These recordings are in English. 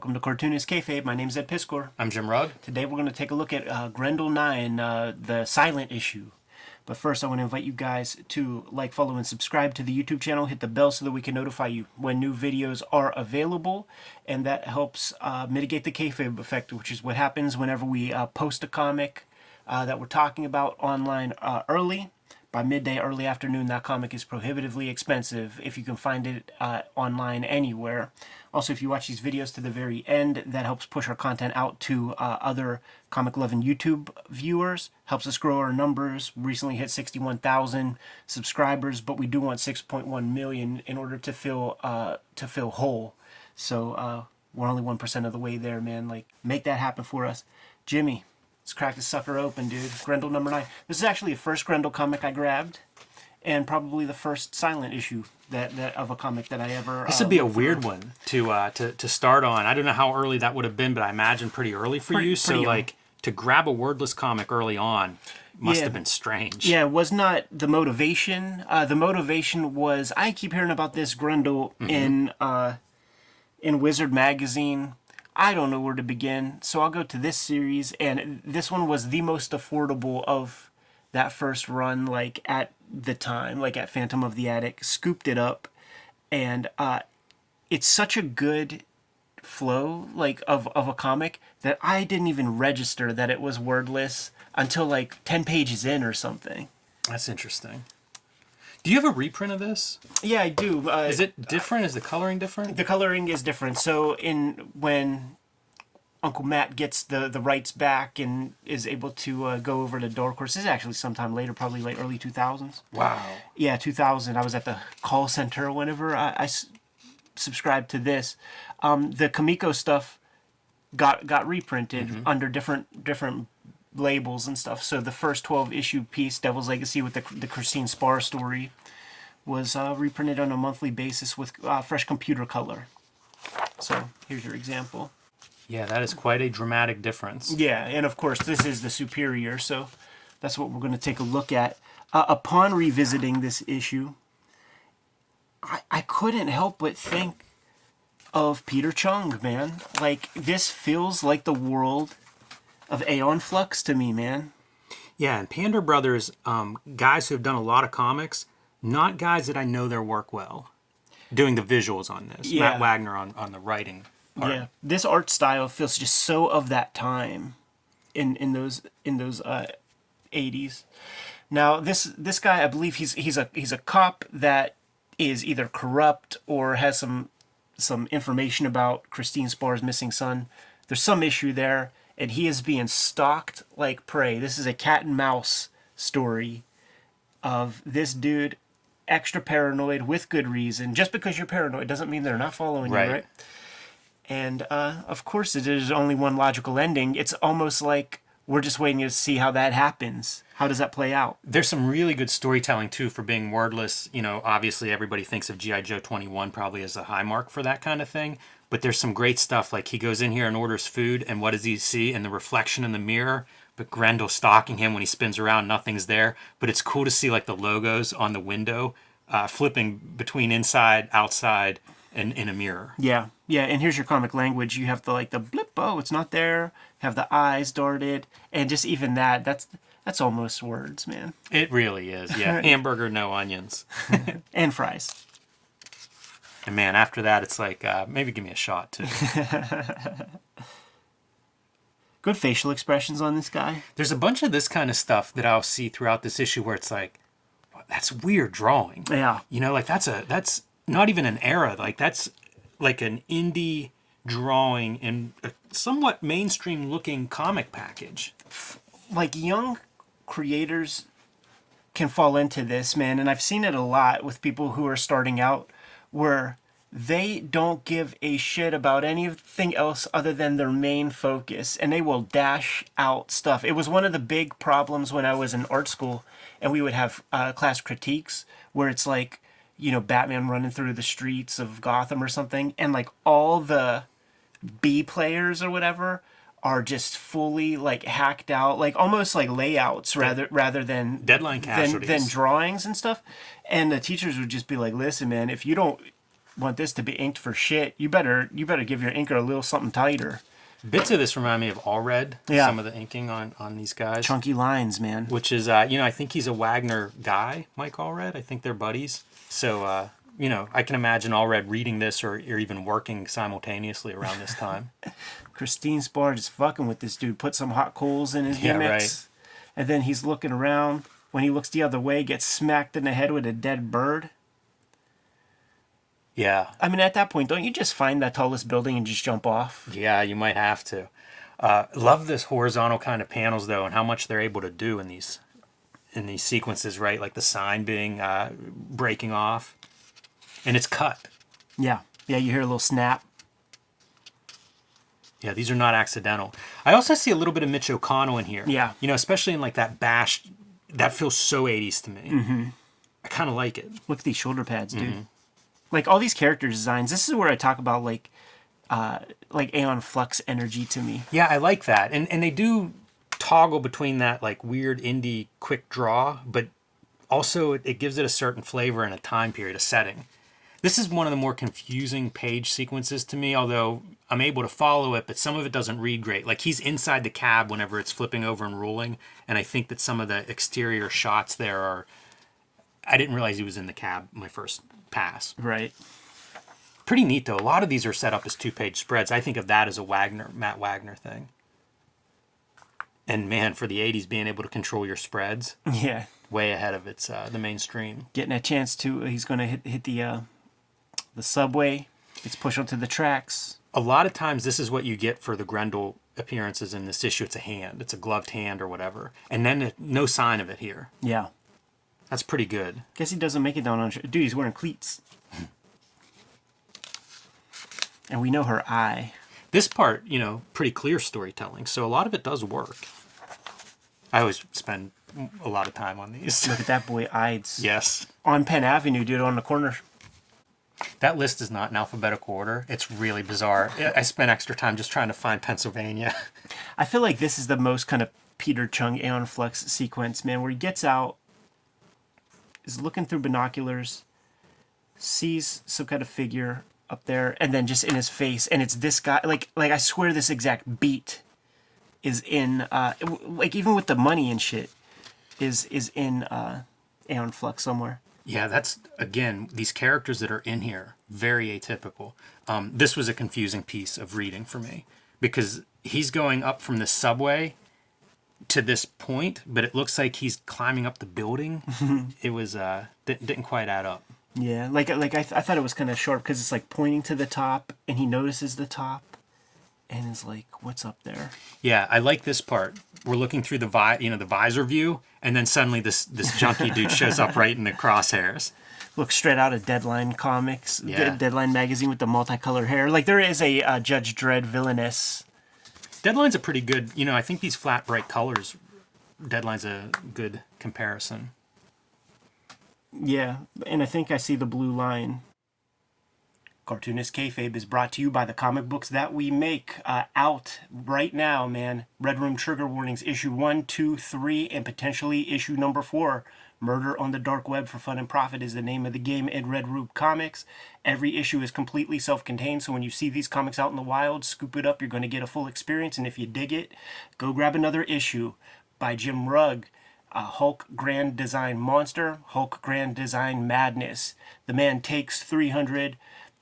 Welcome to Cartoonist Kayfabe. My name's Ed Piskor. I'm Jim Rugg. Today we're going to take a look at Grendel 9, the silent issue. But first I want to invite you guys to like, follow, and subscribe to the YouTube channel. Hit the bell so that we can notify you when new videos are available. And that helps mitigate the kayfabe effect, which is what happens whenever we post a comic that we're talking about online early. By midday, early afternoon, that comic is prohibitively expensive if you can find it online anywhere. Also, if you watch these videos to the very end, that helps push our content out to other comic-loving YouTube viewers. Helps us grow our numbers. We recently hit 61,000 subscribers, but we do want 6.1 million in order to feel whole. So we're only 1% of the way there, man. Like, make that happen for us. Jimmy, let's crack this sucker open, dude. Grendel number 9. This is actually the first Grendel comic I grabbed, and probably the first silent issue that of a comic that I ever. This would be a weird one to start on. I don't know how early that would have been, but I imagine pretty early for you. So like to grab a wordless comic early on must have been strange. Yeah, it was not the motivation. The motivation was I keep hearing about this Grendel in Wizard magazine. I don't know where to begin, so I'll go to this series, and this one was the most affordable of that first run, like at the time, like at Phantom of the Attic. Scooped it up, and it's such a good flow, like of a comic, that I didn't even register that it was wordless until like 10 pages in or something. That's interesting. Do you have a reprint of this? Yeah, I do. Is it different? Is the coloring different? The coloring is different. So when Uncle Matt gets the rights back and is able to go over to Dark Horse, this is actually sometime later, probably like early 2000s. Wow. Yeah, 2000. I was at the call center whenever I subscribed to this. The Kamiko stuff got reprinted under different labels and stuff. So the first 12-issue piece, Devil's Legacy, with the Christine Spar story, was reprinted on a monthly basis with fresh computer color. So here's your example. Yeah, that is quite a dramatic difference. Yeah, and of course this is the superior, so that's what we're going to take a look at. Upon revisiting this issue, I couldn't help but think of Peter Chung, man. Like, this feels like the world of AEON FLUX to me, man. Yeah, and Pander Brothers, guys who have done a lot of comics, not guys that I know their work well. Doing the visuals on this. Yeah. Matt Wagner on the writing part. Yeah, this art style feels just so of that time in those 80s. Now this guy, I believe he's a cop that is either corrupt or has some information about Christine Spar's missing son. There's some issue there, and he is being stalked like prey. This is a cat and mouse story of this dude extra paranoid with good reason. Just because you're paranoid doesn't mean they're not following you, right? And of course, there's only one logical ending. It's almost like we're just waiting to see how that happens. How does that play out? There's some really good storytelling, too, for being wordless. You know, obviously everybody thinks of G.I. Joe 21 probably as a high mark for that kind of thing. But there's some great stuff, like he goes in here and orders food, and what does he see? And the reflection in the mirror, but Grendel stalking him when he spins around, nothing's there. But it's cool to see, like, the logos on the window flipping between inside, outside, and in a mirror. Yeah, and here's your comic language. You have the blip, oh, it's not there. Have the eyes darted, and just even that's almost words, man. It really is, yeah. Hamburger, no onions. And fries. And man, after that, it's like, maybe give me a shot, too. Good facial expressions on this guy. There's a bunch of this kind of stuff that I'll see throughout this issue where it's like, that's weird drawing. Yeah. You know, like that's not even an era. Like, that's like an indie drawing in a somewhat mainstream looking comic package. Like, young creators can fall into this, man, and I've seen it a lot with people who are starting out, where they don't give a shit about anything else other than their main focus, and they will dash out stuff. It was one of the big problems when I was in art school, and we would have class critiques where it's like, you know, Batman running through the streets of Gotham or something, and like all the B players or whatever are just fully like hacked out, like almost like layouts rather than deadline casualties than drawings and stuff. And the teachers would just be like, listen, man, if you don't want this to be inked for shit, you better give your inker a little something tighter. Bits of this remind me of Allred. Yeah. Some of the inking on these guys. Chunky lines, man. Which is, I think he's a Wagner guy, Mike Allred. I think they're buddies. So, I can imagine Allred reading this or even working simultaneously around this time. Christine Spar just fucking with this dude. Put some hot coals in his gimmicks. Right. And then he's looking around. When he looks the other way, gets smacked in the head with a dead bird. Yeah. I mean, at that point, don't you just find that tallest building and just jump off? Yeah, you might have to. Love this horizontal kind of panels, though, and how much they're able to do in these sequences, right? Like the sign being breaking off. And it's cut. Yeah. Yeah, you hear a little snap. Yeah, these are not accidental. I also see a little bit of Mitch O'Connell in here. Yeah. Especially in like that bash. That feels so 80s to me. Mm-hmm. I kind of like it. Look at these shoulder pads, dude. Mm-hmm. Like all these character designs, this is where I talk about like AEON Flux energy to me. Yeah, I like that. And they do toggle between that like weird indie quick draw, but also it gives it a certain flavor and a time period, a setting. This is one of the more confusing page sequences to me, although I'm able to follow it, but some of it doesn't read great. Like he's inside the cab whenever it's flipping over and rolling, and I think that some of the exterior shots there are... I didn't realize he was in the cab my first pass. Right. Pretty neat, though. A lot of these are set up as two-page spreads. I think of that as a Matt Wagner thing. And man, for the 80s, being able to control your spreads... Yeah. Way ahead of its the mainstream. Getting a chance to... he's going to hit the subway. It's pushed onto the tracks. A lot of times, this is what you get for the Grendel appearances in this issue. It's a hand. It's a gloved hand or whatever. And then no sign of it here. Yeah. That's pretty good. Guess he doesn't make it down on... Dude, he's wearing cleats. And we know her eye. This part, pretty clear storytelling. So a lot of it does work. I always spend a lot of time on these. Look at that boy, Ides. Yes. On Penn Avenue, dude, on the corner. That list is not in alphabetical order. It's really bizarre. I spent extra time just trying to find Pennsylvania. I feel like this is the most kind of Peter Chung AEON Flux sequence, man, where he gets out, is looking through binoculars, sees some kind of figure up there, and then just in his face, and it's this guy. Like I swear this exact beat is in, like even with the money and shit, is in AEON Flux somewhere. Yeah, that's, again, these characters that are in here, very atypical. This was a confusing piece of reading for me, because he's going up from the subway to this point, but it looks like he's climbing up the building. It was, didn't quite add up. Yeah, like I thought it was kind of short, because it's like pointing to the top, and he notices the top, and is like, what's up there? Yeah, I like this part. We're looking through the the visor view, and then suddenly this junkie dude shows up right in the crosshairs. Looks straight out of Deadline Comics, Yeah. Deadline magazine with the multicolored hair. Like there is a Judge Dredd villainess. Deadline's a pretty good, I think these flat, bright colors, Deadline's a good comparison. Yeah, and I think I see the blue line. Cartoonist Kayfabe is brought to you by the comic books that we make. Out right now, man. Red Room Trigger Warnings, issue 1, 2, 3, and potentially issue number 4. Murder on the Dark Web for Fun and Profit is the name of the game in Red Room Comics. Every issue is completely self-contained, so when you see these comics out in the wild, scoop it up. You're going to get a full experience, and if you dig it, go grab another issue by Jim Rugg. Hulk Grand Design Monster, Hulk Grand Design Madness. The man takes 300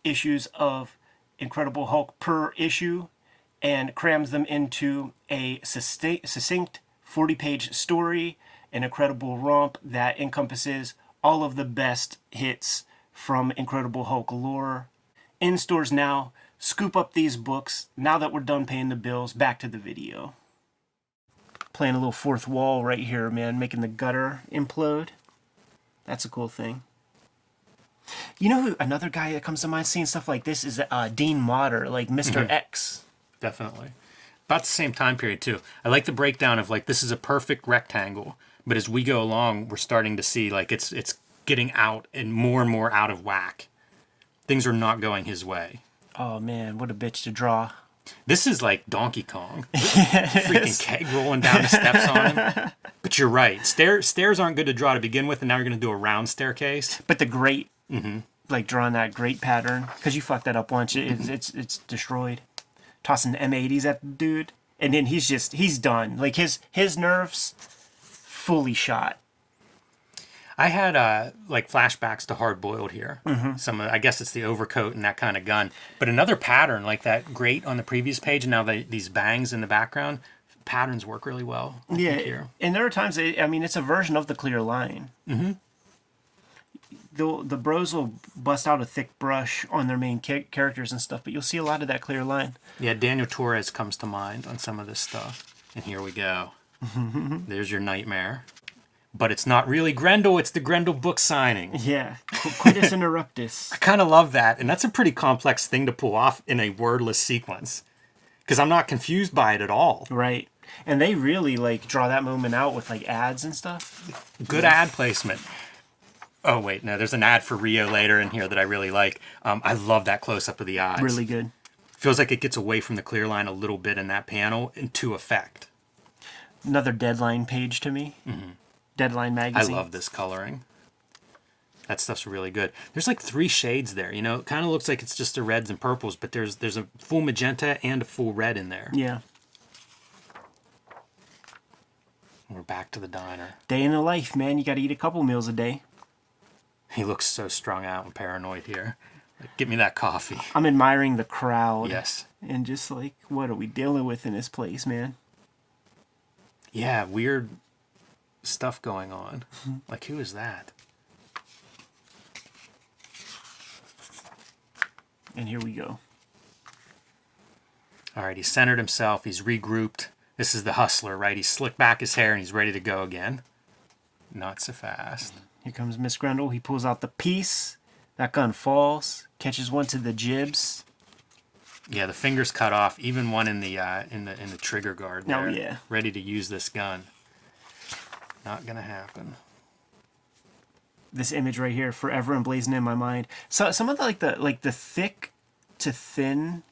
issues of Incredible Hulk per issue and crams them into a succinct 40-page story, an incredible romp that encompasses all of the best hits from Incredible Hulk lore. In stores now. Scoop up these books. Now that we're done paying the bills, back to the video. Playing a little fourth wall right here, man, making the gutter implode. That's a cool thing. You know who, another guy that comes to mind seeing stuff like this is Dean Motter, like Mr. X. Definitely. About the same time period, too. I like the breakdown of, like, this is a perfect rectangle, but as we go along, we're starting to see, like, it's getting out and more out of whack. Things are not going his way. Oh, man, what a bitch to draw. This is like Donkey Kong. Freaking keg rolling down the steps on him. But you're right. Stairs aren't good to draw to begin with, and now you're going to do a round staircase. But the grate like drawing that great pattern, because you fucked that up once. It's destroyed. Tossing M80s at the dude, and then he's done. Like his nerves fully shot. I had like flashbacks to Hard Boiled here. I guess it's the overcoat and that kind of gun. But another pattern like that great on the previous page, and now these bangs in the background, patterns work really well. I think, here. And there are times, it's a version of the clear line. The bros will bust out a thick brush on their main characters and stuff, but you'll see a lot of that clear line. Yeah, Daniel Torres comes to mind on some of this stuff. And here we go. There's your nightmare. But it's not really Grendel, it's the Grendel book signing. Yeah, Quidus Interruptus. I kind of love that, and that's a pretty complex thing to pull off in a wordless sequence. Because I'm not confused by it at all. Right. And they really, like, draw that moment out with, like, ads and stuff. Good ad placement. Oh, wait, no, there's an ad for Rio later in here that I really like. I love that close-up of the eyes. Really good. Feels like it gets away from the clear line a little bit in that panel into effect. Another Deadline page to me. Deadline magazine. I love this coloring. That stuff's really good. There's like 3 shades there, you know? It kind of looks like it's just the reds and purples, but there's a full magenta and a full red in there. Yeah. We're back to the diner. Day in the life, man. You got to eat a couple meals a day. He looks so strung out and paranoid here. Like, give me that coffee. I'm admiring the crowd. Yes. And just like, what are we dealing with in this place, man? Yeah, weird stuff going on. Like, who is that? And here we go. All right, he's centered himself. He's regrouped. This is the hustler, right? He's slicked back his hair and he's ready to go again. Not so fast. Here comes Miss Grendel. He pulls out the piece. That gun falls. Catches one to the jibs. Yeah, the finger's cut off. Even one in the trigger guard there. Oh, yeah. Ready to use this gun. Not gonna happen. This image right here, forever emblazoned in my mind. So some of the thick to thin.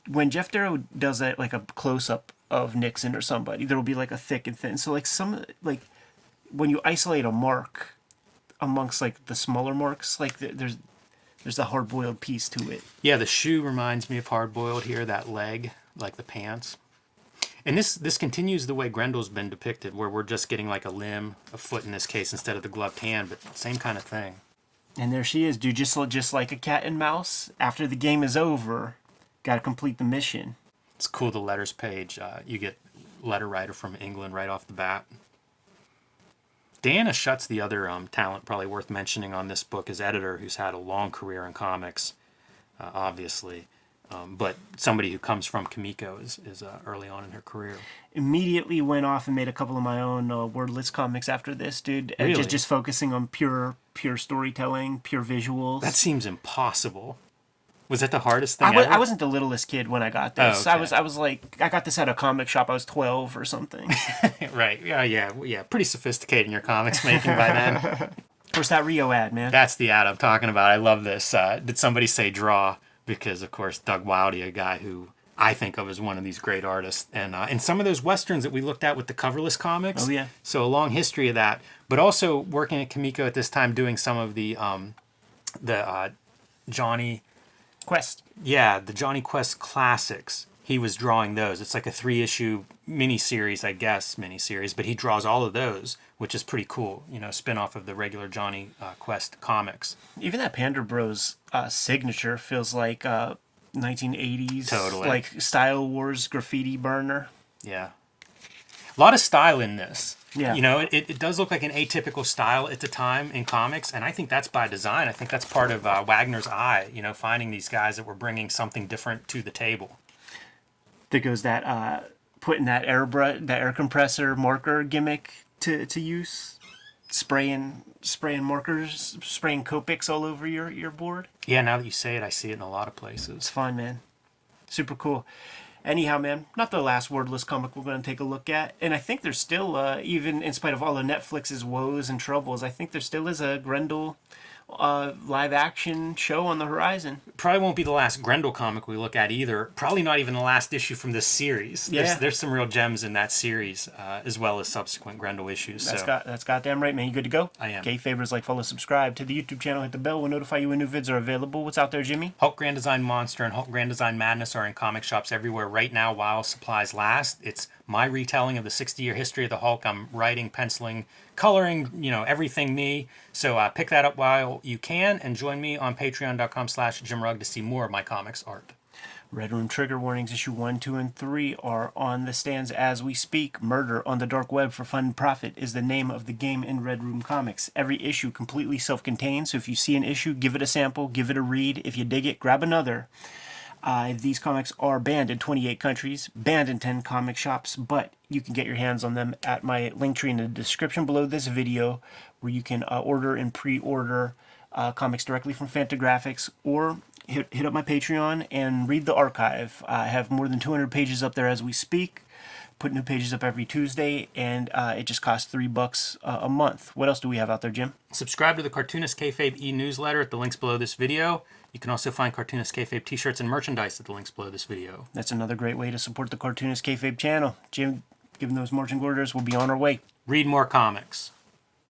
When Jeff Darrow does that, like a close up of Nixon or somebody, there will be like a thick and thin. So like when you isolate a mark amongst like the smaller marks, like there's a hard boiled piece to it. Yeah, the shoe reminds me of Hard Boiled here. That leg, like the pants. And this continues the way Grendel's been depicted, where we're just getting like a limb, a foot in this case, instead of the gloved hand, but same kind of thing. And there she is, dude, just like a cat and mouse. After the game is over, got to complete the mission. It's cool, the letters page. You get letter writer from England right off the bat. Diana Schutt's the other talent probably worth mentioning on this book as editor, who's had a long career in comics, obviously. But somebody who comes from Kimiko is early on in her career. Immediately went off and made a couple of my own wordless comics after this, dude. Really? Just focusing on pure storytelling, pure visuals. That seems impossible. Was that the hardest thing ever? I wasn't the littlest kid when I got this. Oh, okay. I was like, I got this at a comic shop. I was 12 or something. Right. Yeah. Pretty sophisticated in your comics making by then. Of course, that Rio ad, man. That's the ad I'm talking about. I love this. Did somebody say draw? Because, of course, Doug Wildey, a guy who I think of as one of these great artists. And in some of those Westerns that we looked at with the coverless comics. Oh, yeah. So a long history of that. But also working at Kimiko at this time doing some of the Johnny Quest. Yeah, the Johnny Quest classics. He was drawing those. It's like a 3-issue miniseries, I guess, but he draws all of those, which is pretty cool. You know, spin-off of the regular Johnny Quest comics. Even that Panda Bros signature feels like 1980s, Totally. like Style Wars graffiti burner. Yeah. A lot of style in this. Yeah. You know, it does look like an atypical style at the time in comics, and I think that's by design. I think that's part of Wagner's eye, you know, finding these guys that were bringing something different to the table. There goes that putting that air compressor marker gimmick to use, spraying markers, spraying Copics all over your board. Yeah, now that you say it, I see it in a lot of It's places. fun, man. Super cool. Anyhow, man, not the last wordless comic we're going to take a look at. And I think there's still, even in spite of all of Netflix's woes and troubles, I think there still is a Grendel live action show on the horizon. Probably won't be the last Grendel comic we look at either. Probably not even the last issue from this series. Yeah. There's some real gems in that series, as well as subsequent Grendel issues. That's goddamn right, man. You good to go? I am. Kayfabers, like, follow, subscribe to the YouTube channel, hit the bell. We'll notify you when new vids are available. What's out there, Jimmy? Hulk Grand Design Monster and Hulk Grand Design Madness are in comic shops everywhere right now while supplies last. It's my retelling of the 60-year history of the Hulk. I'm writing, penciling, coloring, everything me. So pick that up while you can and join me on patreon.com/JimRugg to see more of my comics art. Red Room trigger warnings, issue 1, 2, and 3 are on the stands as we speak. Murder on the dark web for fun and profit is the name of the game in Red Room Comics. Every issue completely self-contained, so if you see an issue, give it a sample, give it a read. If you dig it, grab another. These comics are banned in 28 countries, banned in 10 comic shops, but you can get your hands on them at my link tree in the description below this video, where you can order and pre-order comics directly from Fantagraphics, or hit up my Patreon and read the archive. I have more than 200 pages up there as we speak. Put new pages up every Tuesday, and it just costs $3 a month. What else do we have out there, Jim? Subscribe to the Cartoonist Kayfabe e-newsletter at the links below this video. You can also find Cartoonist Kayfabe t-shirts and merchandise at the links below this video. That's another great way to support the Cartoonist Kayfabe channel. Jim, given those marching orders, we'll be on our way. Read more comics.